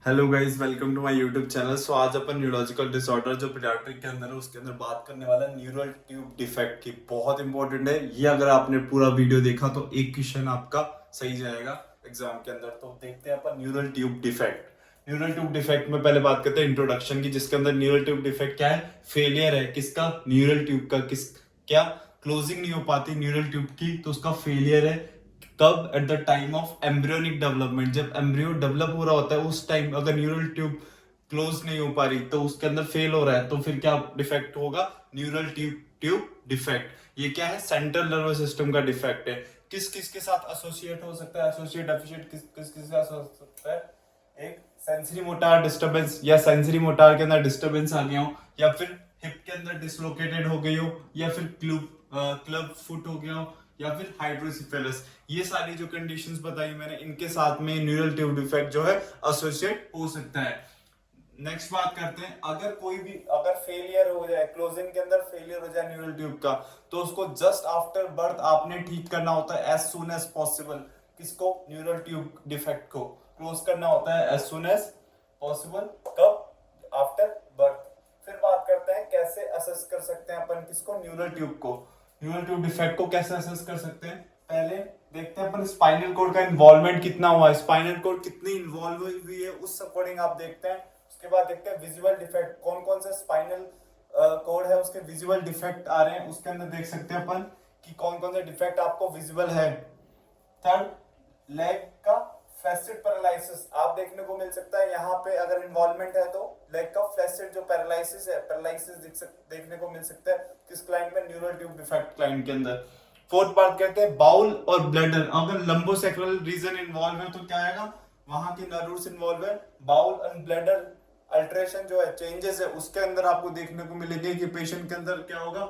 Hello guys, welcome to my YouTube channel. So आज अपन neurological disorder जो paediatric के अंदर है उसके अंदर बात करने वाला है न्यूरल ट्यूब डिफेक्ट की। बहुत इंपॉर्टेंट है ये। अगर आपने पूरा वीडियो देखा तो एक क्वेश्चन आपका सही जाएगा एग्जाम के अंदर। तो देखते हैं अपन neural tube defect. Neural tube defect में पहले बात करते हैं इंट्रोडक्शन की, जिसके अंदर न्यूरल ट्यूब डिफेक्ट क्या है? फेलियर है किसका? न्यूरल ट्यूब का। किस क्या क्लोजिंग नहीं हो पाती न्यूरल ट्यूब की, तो उसका फेलियर है। कब? At the time of embryonic development, जब एम्ब्रियो डेवलप हो रहा होता है उस टाइम अगर न्यूरल ट्यूब क्लोज नहीं हो पा रही तो उसके अंदर फेल हो रहा है, तो फिर क्या डिफेक्ट होगा? Neural tube tube defect. ये क्या है? सेंट्रल नर्वस सिस्टम का डिफेक्ट है। किस किस के साथ एसोसिएट हो सकता है? एसोसिएट एफिशिएट किस किस किस के साथ हो सकता है? एक सेंसरी मोटार डिस्टरबेंस, या सेंसरी मोटार के अंदर डिस्टरबेंस आ गया हो, या फिर हिप के अंदर डिसलोकेटेड हो गई हो, या फिर क्लब फुट हो गया हो, या फिर हाइड्रोसिफेलस। ये सारी जो कंडीशंस बताई मैंने, इनके साथ में न्यूरल ट्यूब डिफेक्ट जो है एसोसिएट हो सकता है। नेक्स्ट बात करते हैं, अगर कोई भी अगर फेलियर हो जाए, क्लोजिंग के अंदर फेलियर हो जाए न्यूरल ट्यूब का, तो उसको जस्ट आफ्टर बर्थ आपने ठीक करना होता है एज सुन एज पॉसिबल। किसको? न्यूरल ट्यूब डिफेक्ट को क्लोज करना होता है एज सुन एज पॉसिबल। कब? After birth. फिर बात करते हैं कैसे असेस कर सकते हैं अपन किसको? न्यूरल ट्यूब को। न्यूरल ट्यूब डिफेक्ट को कैसे असेस कर सकते हैं? पहले देखते हैं अपन स्पाइनल कोड का इन्वॉल्वमेंट कितना हुआ है, स्पाइनल कोड कितनी इन्वॉल्व हुई है, उस अकॉर्डिंग आप देखते हैं। उसके बाद देखते हैं विजुअल डिफेक्ट, कौन कौन से स्पाइनल कोड है उसके विजुअल डिफेक्ट आ रहे हैं, उसके अंदर देख सकते हैं अपन कि कौन कौन से डिफेक्ट आपको विजिबल है। थर्ड, लेग का फ्लैसिड पैरालिसिस आप देखने को मिल सकता है। यहाँ पे अगर इन्वॉल्वमेंट है तो लेग का फ्लैसिड जो पैरालिसिस है, पैरालिसिस देखने को मिल सकता है किस क्लाइंट में? न्यूरल ट्यूब डिफेक्ट क्लाइंट के अंदर। फोर्थ बात करते हैं बाउल और ब्लैडर, अगर लंबोसेक्रल रीजन इन्वॉल्व है तो क्या आएगा? वहां के नर्व्स इन्वॉल्व है। बाउल एंड ब्लैडर अल्ट्रेशन जो है, चेंजेस है, उसके अंदर आपको देखने को मिलेंगे कि पेशेंट के अंदर क्या होगा?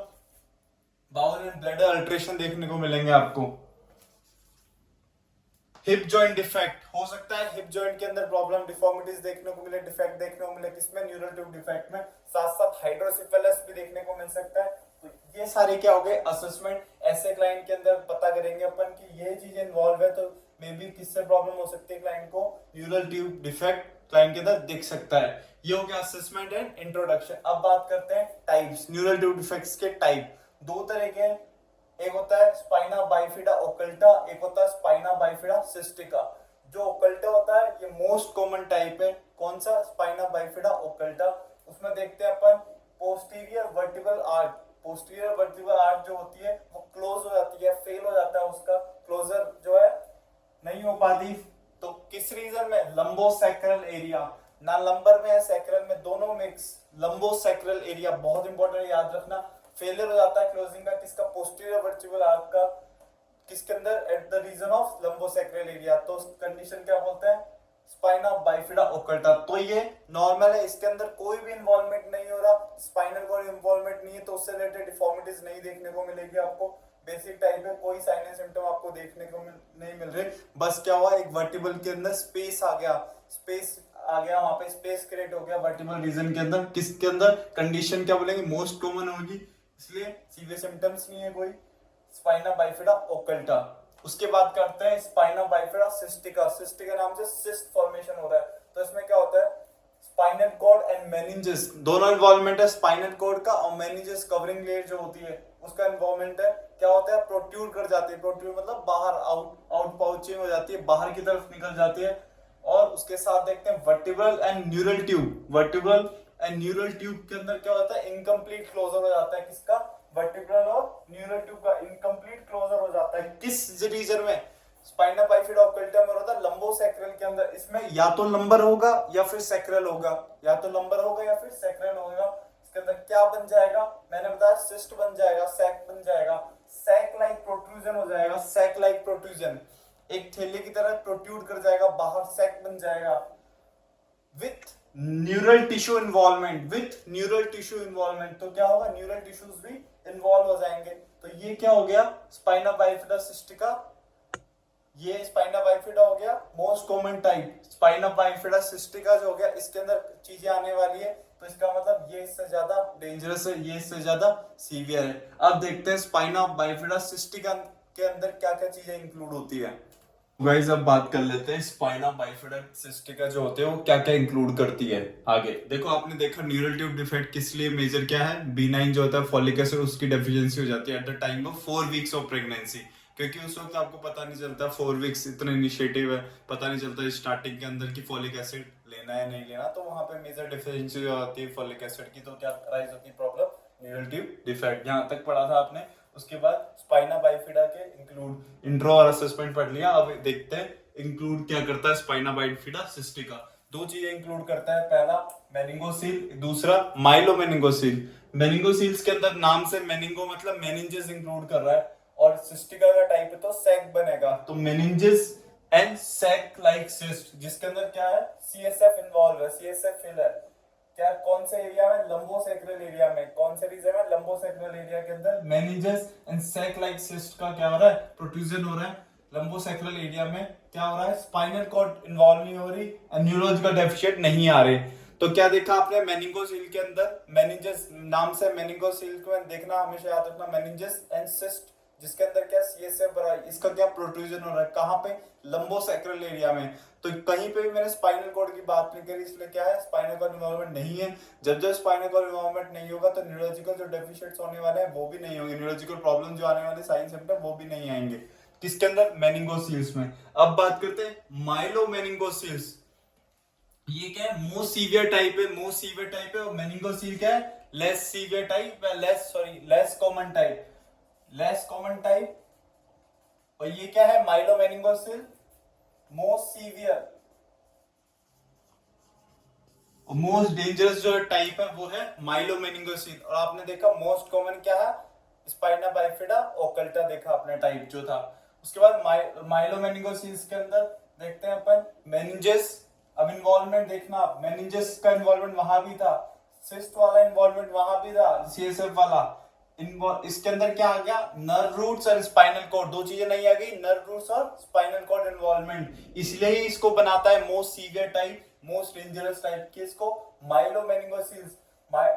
बाउल एंड ब्लैडर अल्ट्रेशन देखने को मिलेंगे आपको। हिप जॉइंट डिफेक्ट हो सकता है, हिप जॉइंट के अंदर प्रॉब्लम, डिफॉर्मिटीज देखने को मिले, डिफेक्ट देखने को मिले किसमें? न्यूरल ट्यूब डिफेक्ट में। साथ साथ हाइड्रोसिफेलस भी देखने को मिल सकता है। तो ये सारे क्या हो गए असेसमेंट। ऐसे क्लाइंट के अंदर पता करेंगे अपन कि ये चीज इन्वॉल्व है, तो मे बी किससे प्रॉब्लम हो सकती है क्लाइंट को? न्यूरल ट्यूब डिफेक्ट क्लाइंट के अंदर दिख सकता है। ये हो गया असेसमेंट एंड इंट्रोडक्शन। अब बात करते हैं टाइप्स, न्यूरल ट्यूब डिफेक्ट्स के टाइप। दो तरह के हैं, एक होता है स्पाइना बाइफिडा ओकल्टा, एक होता है स्पाइना बाइफिडा सिस्टिका। जो ओकल्टा होता है ये मोस्ट कॉमन टाइप है। कौन सा? Spina bifida occulta. उसमें देखते हैं अपन posterior vertebral arch. Posterior vertebral arch जो होती है वो क्लोज हो जाती है, फेल हो जाता है, उसका क्लोजर जो है नहीं हो पाती। तो किस रीजन में? Lumbosacral area. ना लंबर में है सैक्रल में, दोनों मिक्स। लंबोसैक्रल एरिया बहुत इंपॉर्टेंट, याद रखना। फेलियर हो जाता है क्लोजिंग का किसका? पोस्टीरियर वर्टिब्रल आर्च का। किसके अंदर? At the region of lumbosacral area. तो कंडीशन क्या बोलते हैं? Spina bifida occulta. तो ये नॉर्मल है, इसके अंदर कोई भी इन्वॉल्वमेंट नहीं हो रहा, स्पाइनल कोड इन्वॉल्वमेंट नहीं है, तो उससे रिलेटेड डिफॉर्मिटीज नहीं देखने को मिलेगी आपको। बेसिक टाइप है, कोई साइन एंड सिम्टम आपको देखने को नहीं मिल रहे। बस क्या हुआ, एक वर्टिबल के अंदर स्पेस आ गया, स्पेस आ गया, वहां पे स्पेस क्रिएट हो गया वर्टिबल रीजन के अंदर। किसके अंदर? कंडीशन क्या बोलेंगे? मोस्ट कॉमन होगी, इसलिए सीवियर सिम्टम्स नहीं है कोई। Spina bifida occulta. उसके बाद करते हैं स्पाइना बाइफिडा सिस्टिका। सिस्टिका नाम से सिस्ट फॉर्मेशन हो रहा है। तो इसमें क्या होता है? स्पाइनल कॉर्ड एंड मेनिंजेस दोनों इन्वॉल्वमेंट है, स्पाइनल कॉर्ड का, और मेनिंजेस कवरिंग लेयर जो होती है उसका इन्वॉल्वमेंट है। क्या होता है? प्रोट्यूड कर जाती है। प्रोट्यूड मतलब बाहर, आउट पाउचिंग हो जाती है, बाहर की तरफ निकल जाती है। और उसके साथ देखते हैं vertebral and neural tube. Vertebral and neural tube के अंदर क्या होता है? इनकम्प्लीट क्लोजर हो जाता है। किसका? वर्टिब्रल और न्यूरल ट्यूब का इनकम्प्लीट क्लोजर हो जाता है। किस रीजन में? स्पाइना बाइफिडा ओकल्टा में होता है लंबोसैक्रल के अंदर। इसमें या तो लंबर होगा या फिर सैक्रल होगा, या तो लंबर होगा या फिर सैक्रल होगा। इसके अंदर क्या बन जाएगा? मैंने बताया सिस्ट बन जाएगा, सैक बन जाएगा, सैक लाइक प्रोट्रूजन हो जाएगा। सैक लाइक प्रोट्रूजन एक थैले की तरह प्रोट्रूड कर जाएगा बाहर, सैक बन जाएगा। With neural tissue involvement, with neural tissue involvement, तो क्या होगा? न्यूरल टिश्यूज भी इन्वॉल्व हो जाएंगे। तो ये क्या हो गया? Spina bifida cystica. ये स्पाइना बाइफिडा हो गया most common type. Spina bifida cystica जो हो गया, इसके अंदर चीजें आने वाली है, तो इसका मतलब ये इससे ज्यादा डेंजरस है, ये इससे ज्यादा सीवियर है। अब देखते हैं स्पाइना बाइफिडा सिस्टिका के अंदर क्या क्या चीजें इंक्लूड होती है। गाइस अब बात कर लेते हैं स्पाइना बाइफिडा सिस्टिका जो होते हैं वो क्या क्या इंक्लूड करती है। आगे देखो, आपने देखा न्यूरल ट्यूब डिफेक्ट किस लिए मेजर क्या है, B9 जो होता है फॉलिक एसिड उसकी डेफिशिएंसी हो जाती है at the time of 4 weeks of pregnancy. क्योंकि उस वक्त आपको पता नहीं चलता, 4 वीक्स इतना इनिशिएटिव है, पता नहीं चलता स्टार्टिंग के अंदर की फॉलिक एसिड लेना है नहीं लेना, तो वहां पे मेजर डेफिशिएंसी हो जाती है फॉलिक एसिड की, तो क्या राइज होती है प्रॉब्लम न्यूरल ट्यूब डिफेक्ट। यहाँ तक पढ़ा था आपने। उसके बाद स्पाइना बाइफिडा के इंक्लूड इंट्रो और असेसमेंट पढ़ लिया। अब देखते हैं इंक्लूड क्या करता है स्पाइना बाइफिडा सिस्टिका। दो चीजें इंक्लूड करता है, पहला मेनिंगोसील, दूसरा माइलोमेनिंगोसील। मेनिंगोसील्स के अंदर नाम से मेनिंगो मतलब मेनिंजेस इंक्लूड कर रहा है, और सिस्टिका का टाइप है तो सैक बनेगा, तो meninges and sac like cyst, जिसके अंदर क्या है CSF इन्वॉल्व है, CSF फिल है। क्या कौन से एरिया में, लंबोसेक्रल एरिया में, कौन से रीजन में, लंबोसेक्रल एरिया के अंदर meninges and sac like cyst का क्या हो रहा है, प्रोट्रूजन हो रहा है। लंबोसेक्रल एरिया में क्या हो रहा है, स्पाइनल कॉर्ड इन्वॉल्व नहीं हो रही, न्यूरोलॉजिकल डेफिशिएंट नहीं आ रहे। तो क्या देखा आपने मेनिंगोसील के अंदर, मेनिंजेस नाम से मेनिंगोसील को देखना हमेशा याद रखना, मेनिंजेस एंड सिस्ट, जिसके अंदर क्या CSF भरा है, इसका क्या प्रोट्रूजन हो रहा है, कहां पे, लंबोसेक्रल एरिया में। तो कहीं पे भी मैंने स्पाइनल कॉर्ड की बात नहीं करी, इसलिए क्या है स्पाइनल कॉर्ड इन्वॉल्वमेंट नहीं है। जब जब स्पाइनल कॉर्ड इन्वॉल्वमेंट नहीं होगा तो न्यूरोलॉजिकल जो डेफिशिएंट्स होने वाले हैं वो भी नहीं होंगे, न्यूरोलॉजिकल प्रॉब्लम जो आने वाले साइन सिम्टम वो भी नहीं आएंगे। किसके अंदर, मेनिंगोसील्स में। अब बात करते हैं माइलोमेनिंगोसील्स। ये क्या है, मोस्ट सीवियर टाइप है, मोस्ट सीवियर टाइप है। और मेनिंगोसील क्या है, less severe type, less common type, less common type. और ये क्या है, माइलोमेनिंगोसिल मोस्ट सीवियर, मोस्ट डेंजरस जो टाइप है वो है माइलोमेनिंगोसिल। और आपने देखा मोस्ट कॉमन क्या है, स्पाइना बाइफिडा ओकल्टा देखा आपने टाइप जो था। उसके बाद माइलोमेनिंगोसिल्स के अंदर देखते हैं अपन मेनिंजेस। अब इन्वॉल्वमेंट देखना आप, मेनिंजेस का इन्वॉल्वमेंट वहां भी था, सिस्ट वाला इन्वॉल्वमेंट वहां भी था, CSF वाला। इसके अंदर क्या आ गया, नर्व रूट्स और स्पाइनल कॉर्ड, दो चीजें नहीं आ गई, नर्व रूट्स और स्पाइनल कॉर्ड इन्वॉल्वमेंट। इसलिए ही इसको बनाता है most severe type, most dangerous type. किसको, माइलोमेनिंगोसिल्स।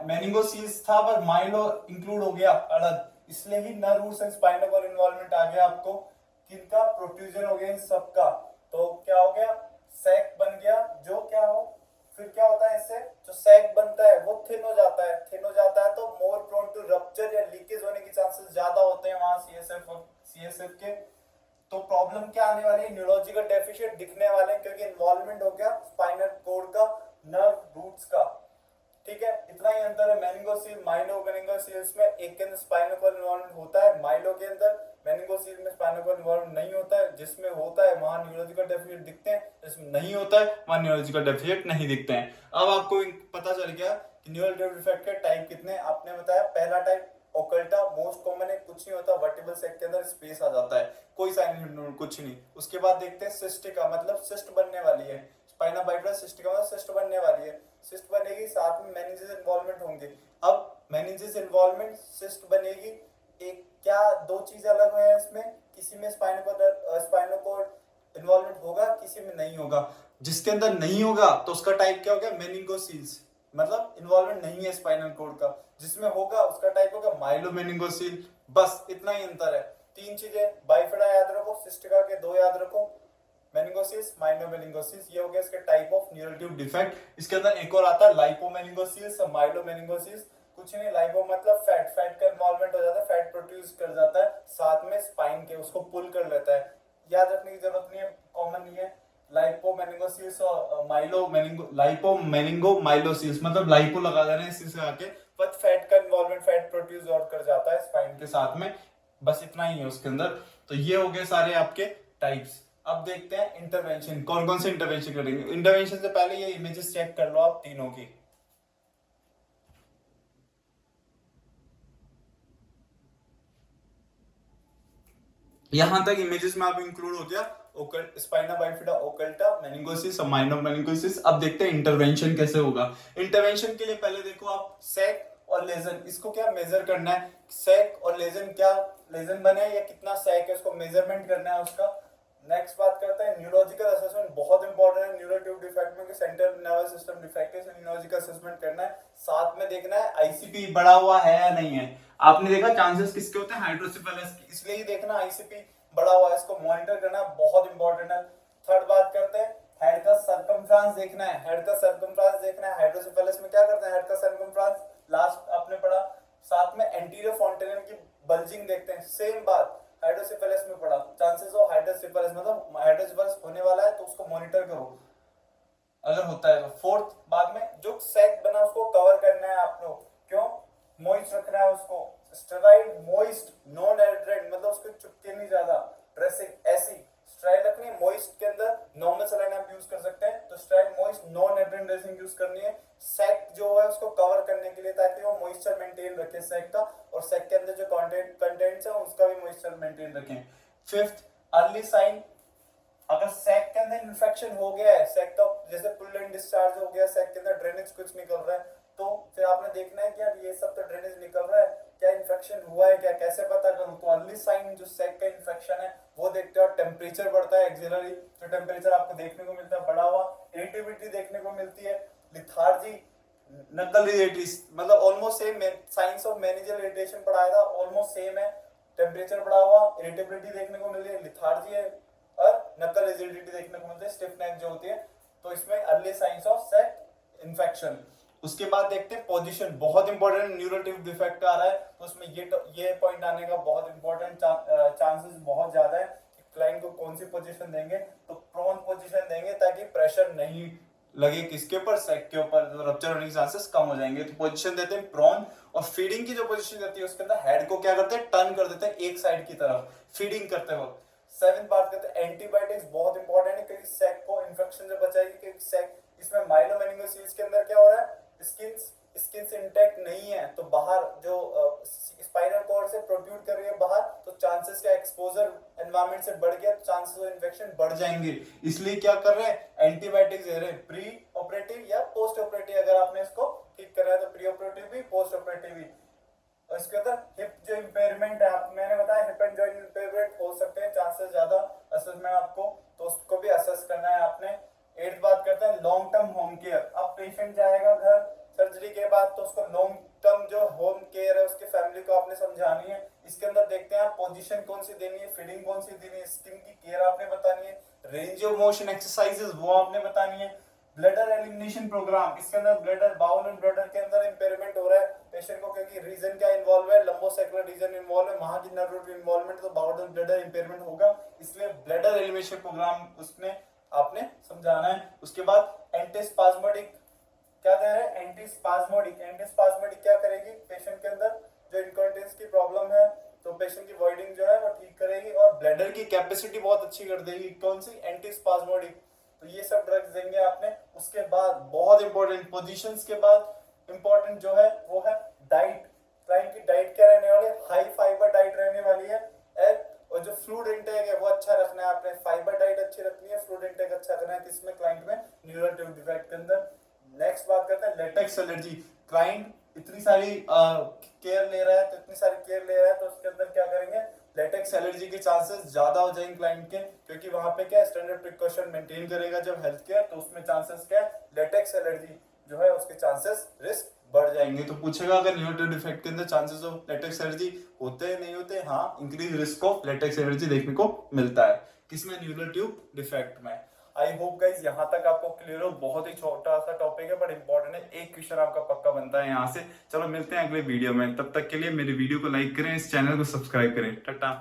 मेनिंगोसिल्स था पर माइलो इंक्लूड हो गया अलग, इसलिए ही nerve roots and spinal cord involvement आ गया आपको। किनका, प्रोट्रूजन हो गया इन सबका। तो क्या हो गया, सैक बन गया, जो क्या हो, फिर क्या होता है इससे, जो सैक बनता है वो थिन हो जाता है, थिन हो जाता है तो मोर प्रोन टू रप्चर या लीकेज होने के चांसेस ज्यादा होते हैं वहां CSF के। तो प्रॉब्लम क्या आने वाली है, न्यूरोलॉजिकल डेफिशिएंट दिखने वाले हैं, क्योंकि इन्वॉल्वमेंट हो गया स्पाइनल कोड का, नर्व रूट्स का। ठीक है, इतना ही अंतर है मेनिंगोसील माइलोमेनिंगोसील्स में। एक के अंदर स्पाइनल कॉर्ड इन्वॉल्वमेंट होता है, माइलो के अंदर, मेनिंगोसील में स्पाइनल कॉर्ड इन्वॉल्वमेंट नहीं होता है। जिसमें होता है वहां न्यूरोलॉजिकल डेफिशिएंट दिखते हैं, जिसमें नहीं होता है वहां न्यूरोलॉजिकल डेफिशिएंट नहीं दिखते हैं। अब आपको पता चल गया कि न्यूरल डिफेक्ट के टाइप कितने। आपने बताया पहला टाइप ओकल्टा मोस्ट कॉमन है, कुछ नहीं होता, वर्टिबल सेक के अंदर स्पेस आ जाता है, कोई साइन कुछ नहीं। उसके बाद देखते हैं सिस्टिका, मतलब सिस्ट बनने वाली है, स्पाइना बाइफिडा सिस्टिका मतलब सिस्ट बनने वाली है, सिस्ट बनेगी, साथ में मेनिंजेस इन्वॉल्वमेंट होंगे। अब मेनिंजेस इन्वॉल्वमेंट, सिस्ट बनेगी, एक क्या दो चीजें अलग है इसमें, किसी में स्पाइनल कॉर्ड इन्वॉल्वमेंट होगा, किसी में नहीं होगा। जिसके अंदर नहीं होगा तो उसका टाइप क्या होगा, मेनिंगोसील्स, मतलब इन्वॉल्वमेंट नहीं है स्पाइनल कॉर्ड का। जिसमें होगा उसका टाइप होगा माइलोमेनिंगोसील। बस इतना ही अंतर है, तीन चीजें, बाइफिडा याद रखो, सिस्टिका के दो याद रखो, मेनिंगोसिस माइलोमेनिंगोसिस, ये हो गया इसके type of neural tube defect. इसके अंदर एक और आता है लाइपोमेनिंगोसिस, माइलोमेनिंगोसिस। कुछ नहीं, लाइपो मतलब फैट, फैट का इन्वॉल्वमेंट हो जाता है, फैट प्रोड्यूस कर जाता है साथ में स्पाइन के, उसको पुल कर लेता है। याद रखने की जरूरत नहीं है, कॉमन नहीं है। लाइपोमेनिंगोसिस और लाइपोमेनिंगो माइलोसिस, मतलब लाइपो लगा देना है इसी से आके, बट फैट का इन्वॉल्वमेंट, फैट प्रोड्यूस और कर जाता है स्पाइन के साथ में। बस इतना ही है उसके अंदर। तो ये हो गए सारे आपके टाइप्स। अब देखते हैं इंटरवेंशन, कौन कौन से इंटरवेंशन करेंगे। इंटरवेंशन से पहले ये इमेजेस चेक कर लो आप तीनों की। यहां तक इमेजेस में आप इंक्लूड हो गया ओकल्ट, स्पाइना बाइफिडा ओकल्टा, मेनिंगोसिस और माइलोमेनिंगोसिस। अब देखते हैं इंटरवेंशन कैसे होगा। इंटरवेंशन के लिए पहले देखो आप सैक और लेजन, इसको क्या मेजर करना है, सैक और लेजन, क्या लेजन बने या कितना सैक है, उसको मेजरमेंट करना है उसका। नेक्स्ट बात करते हैं न्यूरोलॉजिकल असेसमेंट, बहुत इंपॉर्टेंट है न्यूरल ट्यूब डिफेक्ट में कि सेंट्रल नर्वस सिस्टम डिफेक्ट है, न्यूरोलॉजिकल असेसमेंट करना है। साथ में देखना है आईसीपी बढ़ा हुआ है या नहीं है। आपने देखा चांसेस किसके होते हैं, हाइड्रोसिफेलस के, इसलिए ही देखना आईसीपी बड़ा हुआ है, इसको मॉनिटर करना बहुत इंपॉर्टेंट है। थर्ड बात करते हैं, हेड का सर्कमफ्रेंस देखना है। हेड का सर्कमफ्रेंस देखना है। हाइड्रोसेफेलस में क्या करते हैं, हेड का सर्कमफ्रेंस लास्ट आपने पढ़ा। साथ में एंटीरियर फोंटेनल की बल्जिंग देखते हैं, सेम बात हाइड्रोसेफेलस में पढ़ा। चांसेस ऑफ हाइड्रोसेफेलस मतलब हाइड्रोसेफेलस होने वाला है तो उसको मॉनिटर करो अगर होता है तो। फोर्थ, बाद में जो सैक बना उसको कवर करना है आप लोग, क्यों, मॉइस्ट रखना है उसको। स्टेराइल मॉइस्ट नॉन एडिडेंट मतलब उसको चुपके नहीं ज्यादा, ड्रेसिंग ऐसी स्टाइल रखनी है। मॉइस्ट के अंदर नॉर्मल सलाइन आप यूज कर सकते हैं, तो sterile moist non adherent dressing use करनी है सैक जो है उसको कवर करने के लिए, ताकि वो मॉइस्चर मेंटेन रखे सैक का, और सैक के अंदर जो कंटेंट्स है उसका भी मॉइस्चर मेंटेन रखें। फिफ्थ, अर्ली साइन, अगर सैक के अंदर इन्फेक्शन हो गया है, सैक का जैसे पुल एंड डिस्चार्ज हो गया, सैक के अंदर ड्रेनेज कुछ निकल रहा है, तो फिर आपने देखना है कि यार ये सब तो ड्रेनेज निकल रहा है, क्या इन्फेक्शन हुआ है क्या, कैसे पता करूं। तो अर्ली साइन जो सैक का इन्फेक्शन है वो देखते हो। टेम्परेचर बढ़ता है एक्सिलरी, तो टेम्परेचर आपको देखने को मिलता है बढ़ा हुआ। इरिटेबिलिटी देखने को मिलती है, लिथार्जी, नकल इरिटेटिस, मतलब almost same. Science of manager irritation पढ़ाया था, ऑलमोस्ट सेम है। टेम्परेचर बढ़ा हुआ, इरिटेबिलिटी देखने को मिल रही है, लिथार्जी है और नकल रिजिडिटी देखने को मिलती है, स्टिफ नेक जो होती है। तो इसमें early signs of sac infection. उसके बाद देखते हैं पोजीशन, बहुत इंपॉर्टेंट। न्यूरोटिव डिफेक्ट आ रहा है तो उसमें ये पॉइंट आने का बहुत इंपॉर्टेंट चांसेस बहुत ज्यादा है कि क्लाइंट को कौन सी पोजीशन देंगे, तो प्रोन पोजीशन देंगे ताकि प्रेशर नहीं लगे किसके ऊपर, सैक के ऊपर, तो रप्चर होने के चांसेस कम हो जाएंगे। तो पोजीशन देते हैं प्रोन। और फीडिंग की जो पोजीशन रहती है उसके अंदर हेड को क्या करते हैं, टर्न कर देते हैं एक साइड की तरफ फीडिंग करते वक्त। सेवेंथ बात करते हैं एंटीबायोटिक्स, बहुत इंपॉर्टेंट है क्योंकि सैक को इन्फेक्शन से बचाएगी। क्योंकि सैक इसमें माइलोमेनिंगोसील्स के अंदर क्या हो रहा है, स्किन से इंटैक्ट नहीं है, तो बाहर जो स्पाइनल कॉर्ड से प्रोट्रूड कर रही है बाहर, तो चांसेस का एक्सपोजर एनवायरनमेंट से बढ़ गया, तो चांसेस ऑफ इन्फेक्शन बढ़ जाएंगे। इसलिए क्या कर रहे हैं, एंटीबायोटिक्स दे रहे हैं, प्री ऑपरेटिव या पोस्ट ऑपरेटिव। अगर आपने इसको ठीक करा है तो प्री ऑपरेटिव भी, पोस्ट ऑपरेटिव भी। और इसके अंदर हिप जो इंपेयरमेंट है, आप मैंने बताया हिप एंड जॉइंट इंपेयरमेंट हो सकते हैं चांसेस ज्यादा असेसमेंट आपको, तो उसको भी असेस करना है आपने। एट बात करते हैं लॉन्ग टर्म होम केयर। अब पेशेंट जाएगा घर सर्जरी के बाद, तो उसको लॉन्ग टर्म जो होम केयर है उसकी फैमिली को आपने समझानी है। इसके अंदर देखते हैं आप पोजीशन कौन सी देनी है, फीडिंग कौन सी देनी है, स्किन की केयर आपने बतानी है, रेंज ऑफ मोशन एक्सरसाइजेस वो आपने बतानी है। ब्लडर एलिमिनेशन प्रोग्राम, इसके अंदर ब्लडर बाउल एंड ब्लडर के अंदर इंपेयरमेंट हो रहा है पेशेंट को, क्योंकि रीजन क्या इन्वॉल्व है, लंबोसेक्युलर रीजन इन्वॉल्व है, वहां की नर्व इन्वॉल्वमेंट, तो बाउल एंड ब्लडर इंपेयरमेंट होगा, इसलिए ब्लडर एलिमिनेशन प्रोग्राम उसने आपने समझाना है। उसके बाद एंटीस्पाज्मोडिक क्या दे रहे हैं, एंटीस्पाज्मोडिक। एंटीस्पाज्मोडिक क्या करेगी, पेशेंट के अंदर जो इनकॉन्टिनेंस की प्रॉब्लम है तो पेशेंट की वॉइडिंग जो है वो ठीक करेगी, और ब्लैडर की कैपेसिटी बहुत अच्छी कर देगी, कौन सी, एंटीस्पाज्मोडिक। तो ये सब ड्रग्स देंगे आपने। उसके बाद बहुत इंपॉर्टेंट पोजीशंस के बाद इंपॉर्टेंट जो है वो है डाइट। क्लाइंट की डाइट क्या रहने वाली है, हाई फाइबर डाइट रहने वाली है। और जो फ्लूइड इंटेक है वो अच्छा रखना है आपने, फाइबर डाइट अच्छी रखनी है, फ्लूइड इंटेक अच्छा करना है, किसमें, क्लाइंट में, न्यूरल डिफेक्ट के अंदर। नेक्स्ट बात करते हैं लेटेक्स एलर्जी। क्लाइंट इतनी सारी केयर ले रहा है, तो इतनी सारी केयर ले रहा है तो उसके अंदर क्या करेंगे, लेटेक्स एलर्जी के चांसेस ज्यादा हो जाएंगे क्लाइंट के, क्योंकि वहां पे क्या स्टैंडर्ड प्रिकॉशन मेंटेन करेगा जब हेल्थ केयर, तो उसमें चांसेस क्या है, लेटेक्स एलर्जी जो है उसके चांसेस रिस्क बढ़ जाएंगे। तो पूछेगा अगर न्यूरल डिफेक्ट के अंदर चांसेस ऑफ लेटेक्स एलर्जी होते हैं नहीं होते, हाँ, increase risk of latex allergy देखने को मिलता है, किसमें, न्यूरल ट्यूब डिफेक्ट में। आई होप गाइज यहाँ तक आपको क्लियर हो। बहुत ही छोटा सा टॉपिक है बट इंपॉर्टेंट है, एक क्वेश्चन आपका पक्का बनता है यहाँ से। चलो मिलते हैं अगले वीडियो में, तब तक के लिए मेरे वीडियो को लाइक करें, इस चैनल को सब्सक्राइब करें। टाटा।